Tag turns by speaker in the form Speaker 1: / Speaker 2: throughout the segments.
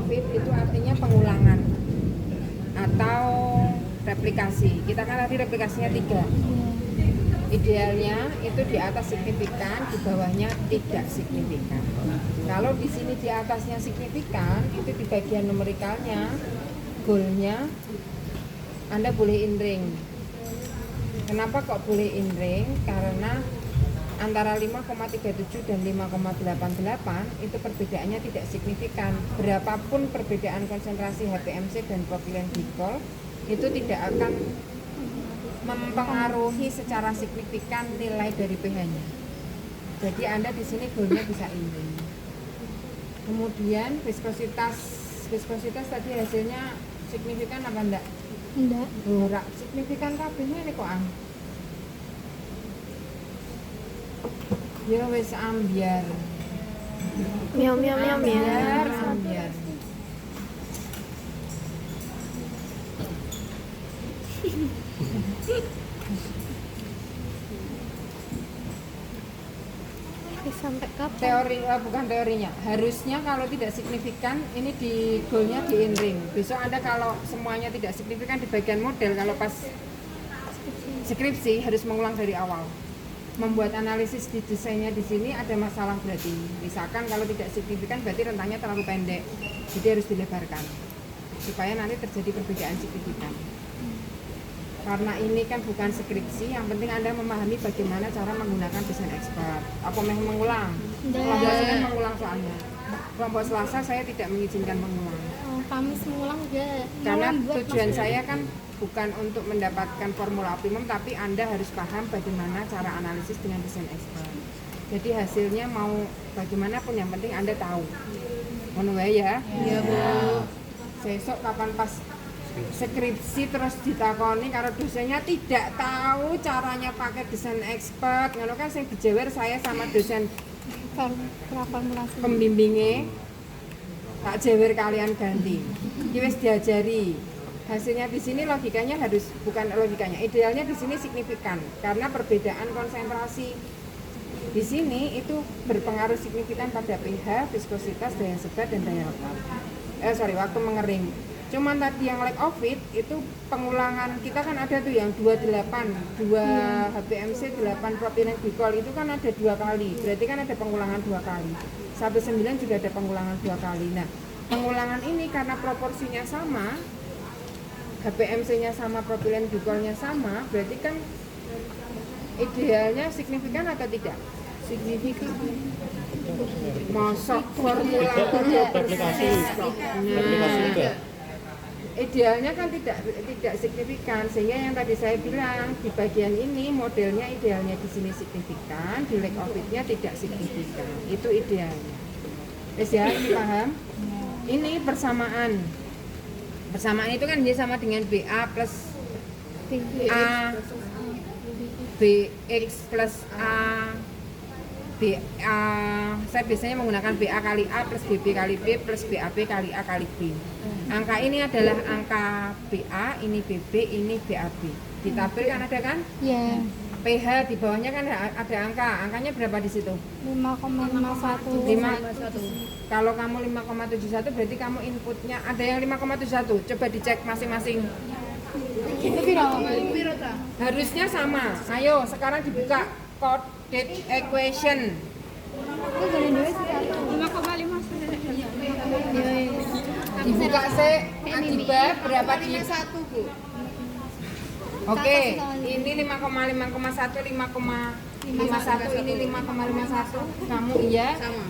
Speaker 1: COVID itu artinya pengulangan atau replikasi. Kita kan tadi replikasinya 3. Idealnya itu di atas signifikan, di bawahnya tidak signifikan. Kalau di sini di atasnya signifikan, itu di bagian numerikalnya, goalnya Anda boleh in ring. Kenapa kok boleh in ring? Karena antara 5,37 dan 5,88 itu perbedaannya tidak signifikan. Berapapun perbedaan konsentrasi HPMC dan propilen glikol itu tidak akan mempengaruhi secara signifikan nilai dari pH-nya. Jadi Anda di sini goalnya bisa ini. Kemudian viskositas tadi hasilnya signifikan apa enggak?
Speaker 2: Enggak.
Speaker 1: Ora signifikan kabehnya ini kok Ya wis ambiar.
Speaker 2: Miau miau miau miau.
Speaker 1: Ambiar.
Speaker 2: Sampai kapan?
Speaker 1: Teori bukan teorinya. Harusnya kalau tidak signifikan ini di goalnya di in ring. Besok Anda kalau semuanya tidak signifikan di bagian model, kalau pas skripsi harus mengulang dari awal. Membuat analisis di desainnya di sini ada masalah berarti. Misalkan kalau tidak signifikan berarti rentangnya terlalu pendek. Jadi harus dilebarkan supaya nanti terjadi perbedaan signifikan. Karena ini kan bukan skripsi, yang penting Anda memahami bagaimana cara menggunakan desain expert. Apa mau mengulang? Kelompok Senin mengulang soalnya. Kelompok Selasa saya tidak mengizinkan mengulang.
Speaker 2: Oh, Kamis mengulang juga.
Speaker 1: Karena tujuan saya kan bukan untuk mendapatkan formula optimum, tapi Anda harus paham bagaimana cara analisis dengan desain expert. Jadi hasilnya mau bagaimanapun yang penting Anda tahu. Ngono wae ya. Iya, Bu. Besok kapan pas skripsi terus ditakoni karo dosennya tidak tahu caranya pakai desain expert, ngono kan sing dijewer saya sama dosen
Speaker 2: formulasi
Speaker 1: pembimbingnya tak jewer kalian ganti. Iki wis diajari. Hasilnya di sini logikanya harus bukan logikanya, idealnya di sini signifikan karena perbedaan konsentrasi di sini itu berpengaruh signifikan pada pH, viskositas, daya sebat dan daya waktu mengering. Cuman tadi yang lack of it itu pengulangan kita kan ada tuh yang 28, 2 HPMC 8 propilen glikol itu kan ada 2 kali. Berarti kan ada pengulangan 2 kali. Sampai 9 juga ada pengulangan 2 kali. Nah, pengulangan ini karena proporsinya sama, HPMC-nya sama, propilen glikolnya sama, berarti kan idealnya signifikan atau tidak? Signifikan. Masuk formula persis. Nah, idealnya kan tidak signifikan, sehingga yang tadi saya bilang di bagian ini modelnya idealnya di sini signifikan, di lack of it-nya tidak signifikan. Itu idealnya. Wes ya, ini paham? Ini persamaan. Persamaan itu kan dia sama dengan BA plus A, BX plus A, BA. Saya biasanya menggunakan BA kali A plus BB kali B plus BAB kali A kali B. Angka ini adalah angka BA, ini BB, ini BAB. Di tabel kan ada kan?
Speaker 2: Iya.
Speaker 1: pH di bawahnya kan ada angka. Angkanya berapa di situ?
Speaker 2: 5,51.
Speaker 1: Kalau kamu 5,71 berarti kamu inputnya ada yang 5,71. Coba dicek masing-masing. Harusnya sama. Ayo sekarang dibuka coded equation.
Speaker 2: 5,5.
Speaker 1: Dibuka sih akibat berapa di
Speaker 3: 1, Bu.
Speaker 1: Oke, ini 5,5,1, 5,51, ini 5,51. Kamu iya?
Speaker 3: Sama.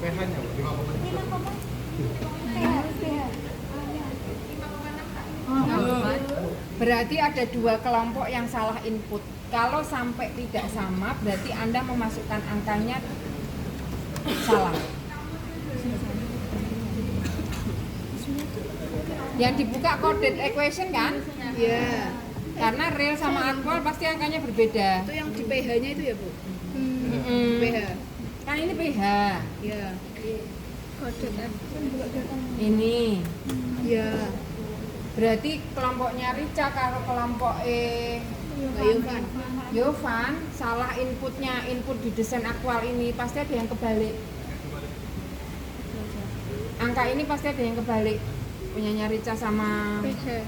Speaker 4: pH-nya 5,6.
Speaker 1: Berarti ada 2 kelompok yang salah input. Kalau sampai tidak sama, berarti Anda memasukkan angkanya salah. Yang dibuka coded equation kan?
Speaker 3: Iya.
Speaker 1: Karena real sama aktual pasti angkanya berbeda.
Speaker 3: Itu yang di pH-nya itu ya, Bu? pH.
Speaker 1: Kan ini pH.
Speaker 3: Iya.
Speaker 1: Ini.
Speaker 3: Iya.
Speaker 1: Berarti kelompoknya Rica kalau kelompok
Speaker 3: Yovan.
Speaker 1: Yovan salah inputnya, input di desain aktual ini pasti ada yang kebalik. angka ini pasti ada yang kebalik. Punyanya Rica sama
Speaker 2: pH.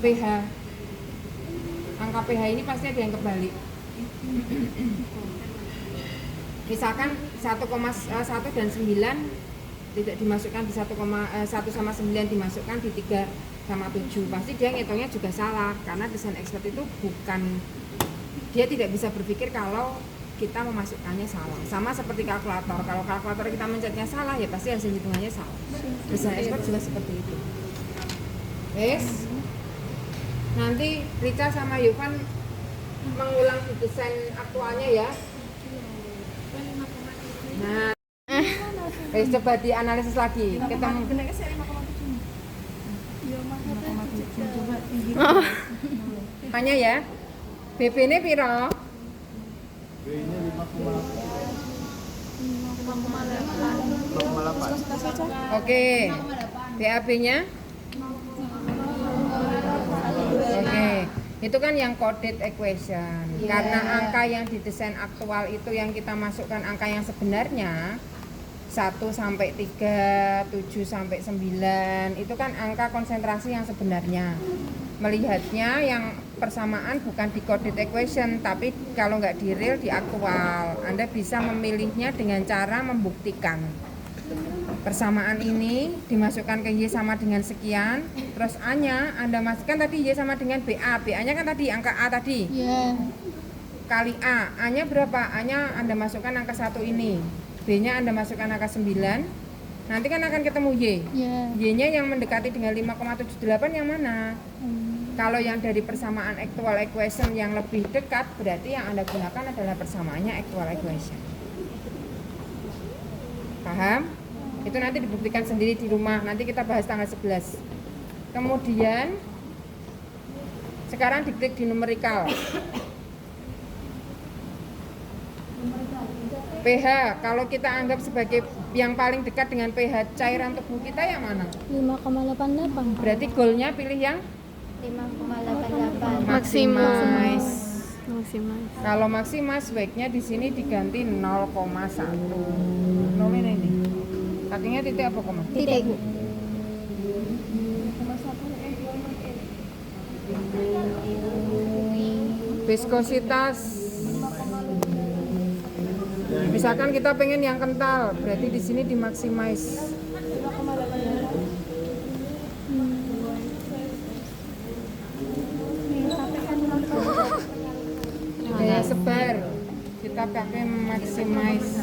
Speaker 1: pH. Angka pH ini pasti ada yang kebalik. Misalkan 1,1 dan 9 tidak dimasukkan di 1 sama 9 dimasukkan di 3 sama 7. Pasti dia ngitungnya juga salah karena desain expert itu dia tidak bisa berpikir kalau kita memasukkannya salah. Sama seperti kalkulator. Kalau kalkulator kita mencetnya salah ya pasti hasil hitungannya salah. Desain expert juga seperti itu. Nanti Rica sama Yovan mengulang di desain aktualnya ya. Nah, coba dianalisis lagi. Ketemu. Tanya ya. BP ini piro?
Speaker 4: B-nya 5,8.
Speaker 1: Oke. BAB-nya? Oke. Itu kan yang coded equation. Karena angka yang di desain aktual itu yang kita masukkan angka yang sebenarnya 1 sampai 3, 7 sampai 9 itu kan angka konsentrasi yang sebenarnya. Melihatnya yang persamaan bukan di coded equation, tapi kalau nggak di real di aktual. Anda bisa memilihnya dengan cara membuktikan persamaan ini dimasukkan ke Y sama dengan sekian, terus A-nya Anda masukkan tadi Y sama dengan BA. BA-nya kan tadi angka A tadi.
Speaker 2: Iya.
Speaker 1: Kali A. A-nya berapa? A-nya Anda masukkan angka 1 ini. B-nya Anda masukkan angka 9. Nanti kan akan ketemu Y.
Speaker 2: Iya.
Speaker 1: Y-nya yang mendekati dengan 5,78 yang mana? Kalau yang dari persamaan actual equation yang lebih dekat, berarti yang Anda gunakan adalah persamaannya actual equation. Paham? Itu nanti dibuktikan sendiri di rumah. Nanti kita bahas tanggal 11. Kemudian sekarang diklik di numerical. pH, kalau kita anggap sebagai yang paling dekat dengan pH cairan tubuh kita yang mana?
Speaker 2: 5,88.
Speaker 1: Berarti goalnya pilih yang
Speaker 2: 5,88.
Speaker 1: maximize.
Speaker 2: Maksimal.
Speaker 1: Kalau maximize baiknya di sini diganti 0,1. Nolin ini. Kakinya titik apa koma?
Speaker 2: Titik.
Speaker 1: Viskositas. Misalkan kita pengen yang kental, berarti di sini di maximize. Daya sebar kita pakai maximize.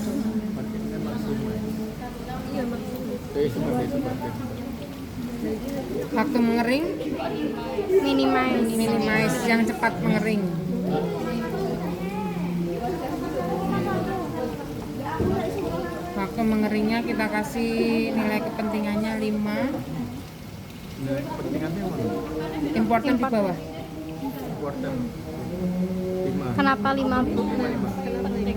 Speaker 1: Waktu mengering minimize yang cepat mengering. Waktu mengeringnya kita kasih nilai kepentingannya 5.
Speaker 4: Nilai kepentingannya mana?
Speaker 1: Important di bawah.
Speaker 4: Important 5.
Speaker 2: Kenapa 5?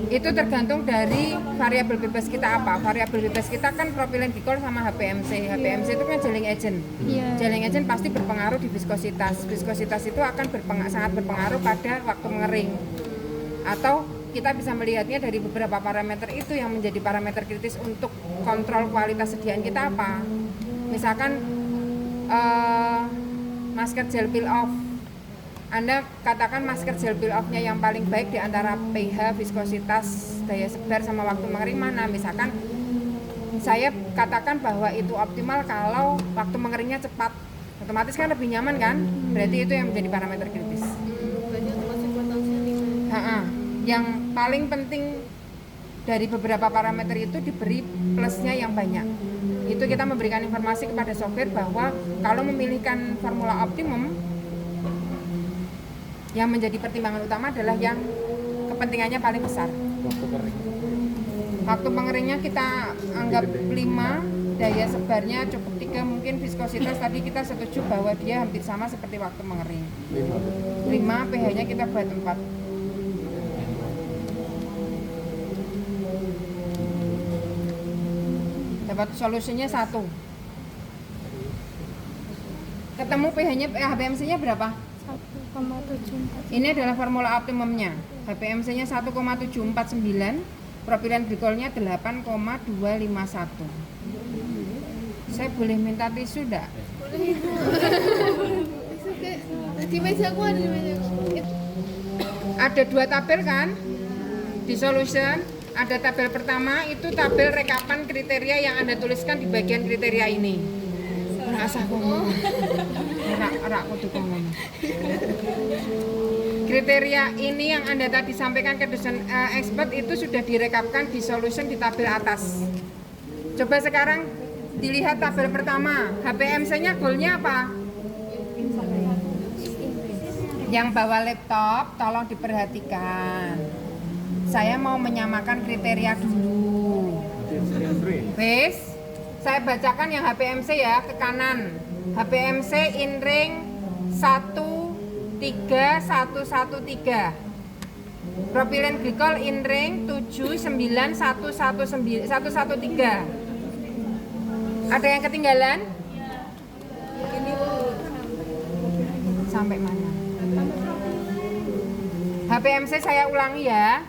Speaker 1: Itu tergantung dari variabel bebas kita apa. Variabel bebas kita kan propylene glycol sama HPMC. HPMC itu kan gelling agent.
Speaker 2: Iya.
Speaker 1: Gelling agent pasti berpengaruh di viskositas. Viskositas itu akan sangat berpengaruh pada waktu mengering. Atau kita bisa melihatnya dari beberapa parameter itu yang menjadi parameter kritis untuk kontrol kualitas sediaan kita apa. Misalkan masker gel peel off. Anda katakan masker gel peel off-nya yang paling baik di antara pH, viskositas, daya sebar sama waktu mengering mana? Misalkan saya katakan bahwa itu optimal kalau waktu mengeringnya cepat. Otomatis kan lebih nyaman kan? Berarti itu yang menjadi parameter kritis. Yang paling penting dari beberapa parameter itu diberi plusnya yang banyak. Itu kita memberikan informasi kepada software bahwa kalau memilihkan formula optimum, yang menjadi pertimbangan utama adalah yang kepentingannya paling besar.
Speaker 4: Waktu kering.
Speaker 1: Waktu pengeringnya kita anggap 5, daya sebarnya cukup 3, mungkin viskositas tadi kita setuju bahwa dia hampir sama seperti waktu mengering. 5, pH-nya kita buat 4. Dapat solusinya 1. Ketemu pH-nya, HPMC-nya berapa?
Speaker 2: 1,74.
Speaker 1: Ini adalah formula optimumnya. HPMC-nya 1,749, Propilen glikolnya 8,251. Saya boleh minta tisu enggak?
Speaker 3: Di meja aku ada di meja aku.
Speaker 1: Ada 2 tabel kan? Di solution ada tabel pertama itu tabel rekapan kriteria yang Anda tuliskan di bagian kriteria ini. Ora usah ngomong. Ora kudu ngomong. Kriteria ini yang Anda tadi sampaikan ke dosen expert itu sudah direkapkan di solution di tabel atas. Coba sekarang dilihat tabel pertama. HPMC-nya goalnya apa? Yang bawa laptop tolong diperhatikan. Saya mau menyamakan kriteria dulu. Wes, saya bacakan yang HPMC ya ke kanan. HPMC INRING 13113. Propilen glikol INRING 7911113. Ada yang ketinggalan? Ini sampai mana? HPMC saya ulangi ya.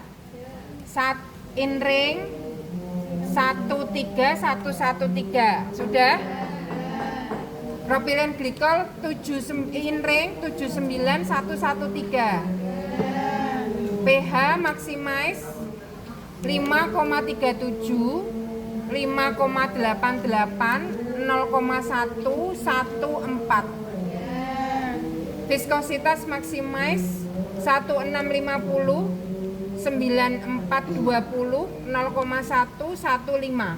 Speaker 1: INRING 13113. Sudah? Propilen glikol INRING 79113. pH maximize 5,37, 5,88, 0,114. Viskositas maximize 1650, 9420, 0,115.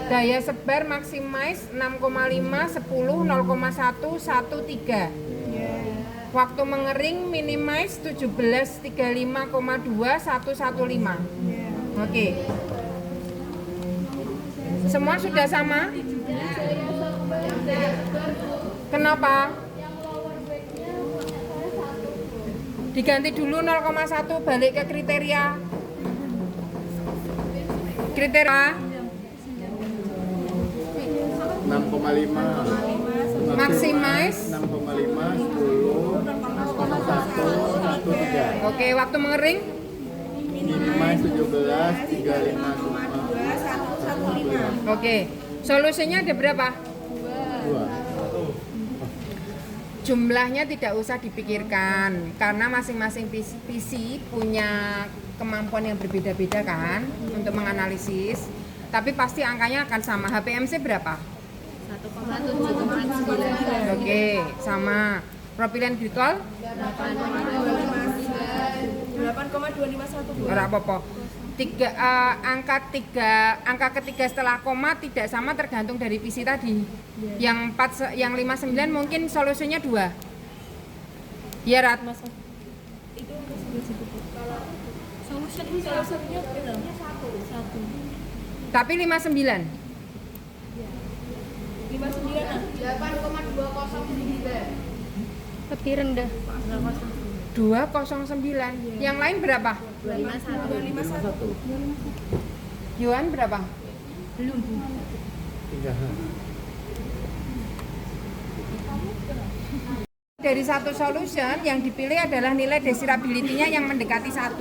Speaker 1: Daya sebar maximize 6,5, 10, 0,113. Waktu mengering minimize 1735,2, 115. Oke. Semua sudah sama? Kenapa? Diganti dulu 0,1 balik ke kriteria. Kriteria
Speaker 4: 6,5
Speaker 1: maximize
Speaker 4: 6,5 10 113.
Speaker 1: Oke, waktu mengering
Speaker 4: Minimize 17 35
Speaker 1: Oke, solusinya ada berapa?
Speaker 4: 2.
Speaker 1: Jumlahnya tidak usah dipikirkan karena masing-masing PC punya kemampuan yang berbeda-beda kan untuk menganalisis. Tapi pasti angkanya akan sama. HPMC berapa?
Speaker 3: 1,749.
Speaker 1: Oke, sama. Propilen glikol?
Speaker 3: 8,251.
Speaker 1: Ora apa-apa. Angka ketiga setelah koma tidak sama tergantung dari PC tadi. Yang 59 mungkin solusinya 2. Ya, Rat.
Speaker 3: Solusinya satu.
Speaker 1: Tapi 59.
Speaker 3: 8,209.
Speaker 2: Lebih rendah.
Speaker 1: 209. Yang lain berapa?
Speaker 3: 251.
Speaker 1: Yuan berapa?
Speaker 3: Belum.
Speaker 4: 3.
Speaker 1: Dari satu solution yang dipilih adalah nilai desirability-nya yang mendekati 1.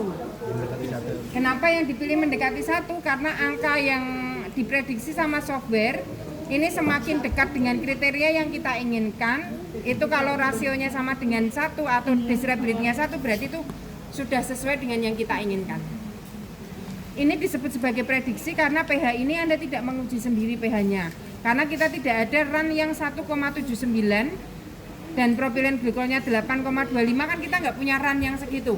Speaker 1: Kenapa yang dipilih mendekati 1? Karena angka yang diprediksi sama software ini semakin dekat dengan kriteria yang kita inginkan. Itu kalau rasionya sama dengan 1 atau desirability-nya 1 berarti itu sudah sesuai dengan yang kita inginkan. Ini disebut sebagai prediksi karena pH ini Anda tidak menguji sendiri pH-nya. Karena kita tidak ada run yang 1,79 dan propilen glikolnya 8,25 kan kita nggak punya run yang segitu.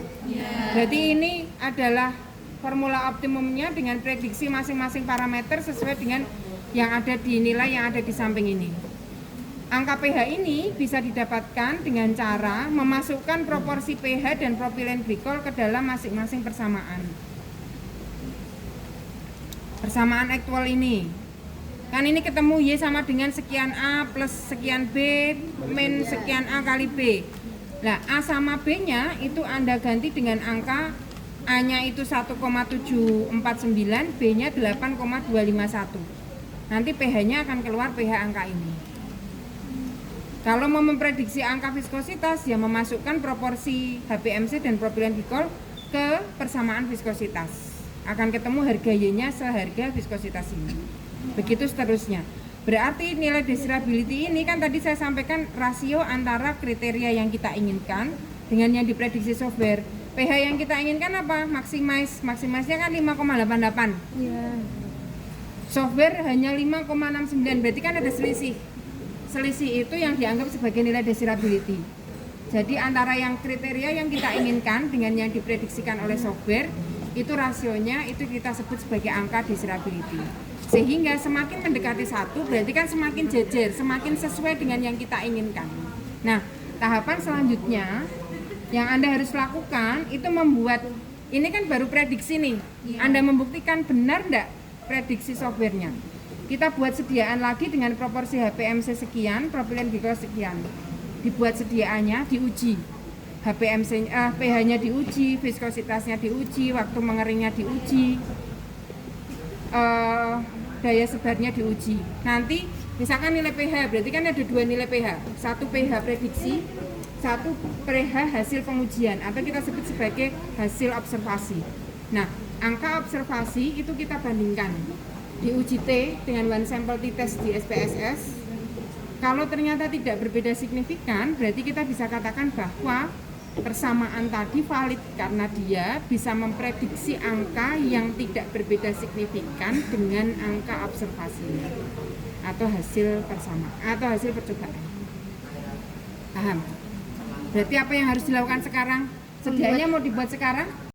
Speaker 1: Berarti ini adalah formula optimumnya dengan prediksi masing-masing parameter sesuai dengan yang ada di nilai yang ada di samping ini. Angka pH ini bisa didapatkan dengan cara memasukkan proporsi pH dan propilen glikol ke dalam masing-masing persamaan. Persamaan aktual ini. Kan ini ketemu Y sama dengan sekian A plus sekian B min sekian A kali B. Nah, A sama B-nya itu Anda ganti dengan angka A-nya itu 1,749, B-nya 8,251. Nanti pH-nya akan keluar pH angka ini. Kalau mau memprediksi angka viskositas, ya memasukkan proporsi HPMC dan propilen glikol ke persamaan viskositas. akan ketemu harga Y-nya seharga viskositas ini. Begitu seterusnya. Berarti nilai desirability ini kan tadi saya sampaikan rasio antara kriteria yang kita inginkan dengan yang diprediksi software. pH yang kita inginkan apa? Maximize-nya kan 5,88.
Speaker 2: Iya.
Speaker 1: Software hanya 5,69, berarti kan ada selisih. Selisih itu yang dianggap sebagai nilai desirability. Jadi antara yang kriteria yang kita inginkan dengan yang diprediksikan oleh software, itu rasionya itu kita sebut sebagai angka desirability. Sehingga semakin mendekati 1 berarti kan semakin jejer, semakin sesuai dengan yang kita inginkan. Nah, tahapan selanjutnya yang Anda harus lakukan itu membuat, ini kan baru prediksi nih. Anda membuktikan benar enggak prediksi softwarenya. Kita buat sediaan lagi dengan proporsi HPMC sekian, propilen glikol sekian. Dibuat sediaannya, diuji. HPMC, pH-nya diuji, viskositasnya diuji, waktu mengeringnya diuji, daya sebarnya diuji. Nanti misalkan nilai pH, berarti kan ada 2 nilai pH. Satu pH prediksi, satu pH hasil pengujian atau kita sebut sebagai hasil observasi. Nah, angka observasi itu kita bandingkan. Diuji T dengan one sample t-test di SPSS. Kalau ternyata tidak berbeda signifikan, berarti kita bisa katakan bahwa persamaan tadi valid karena dia bisa memprediksi angka yang tidak berbeda signifikan dengan angka observasinya atau hasil persamaan atau hasil percobaan. Paham? Berarti apa yang harus dilakukan sekarang? Sedianya mau dibuat sekarang?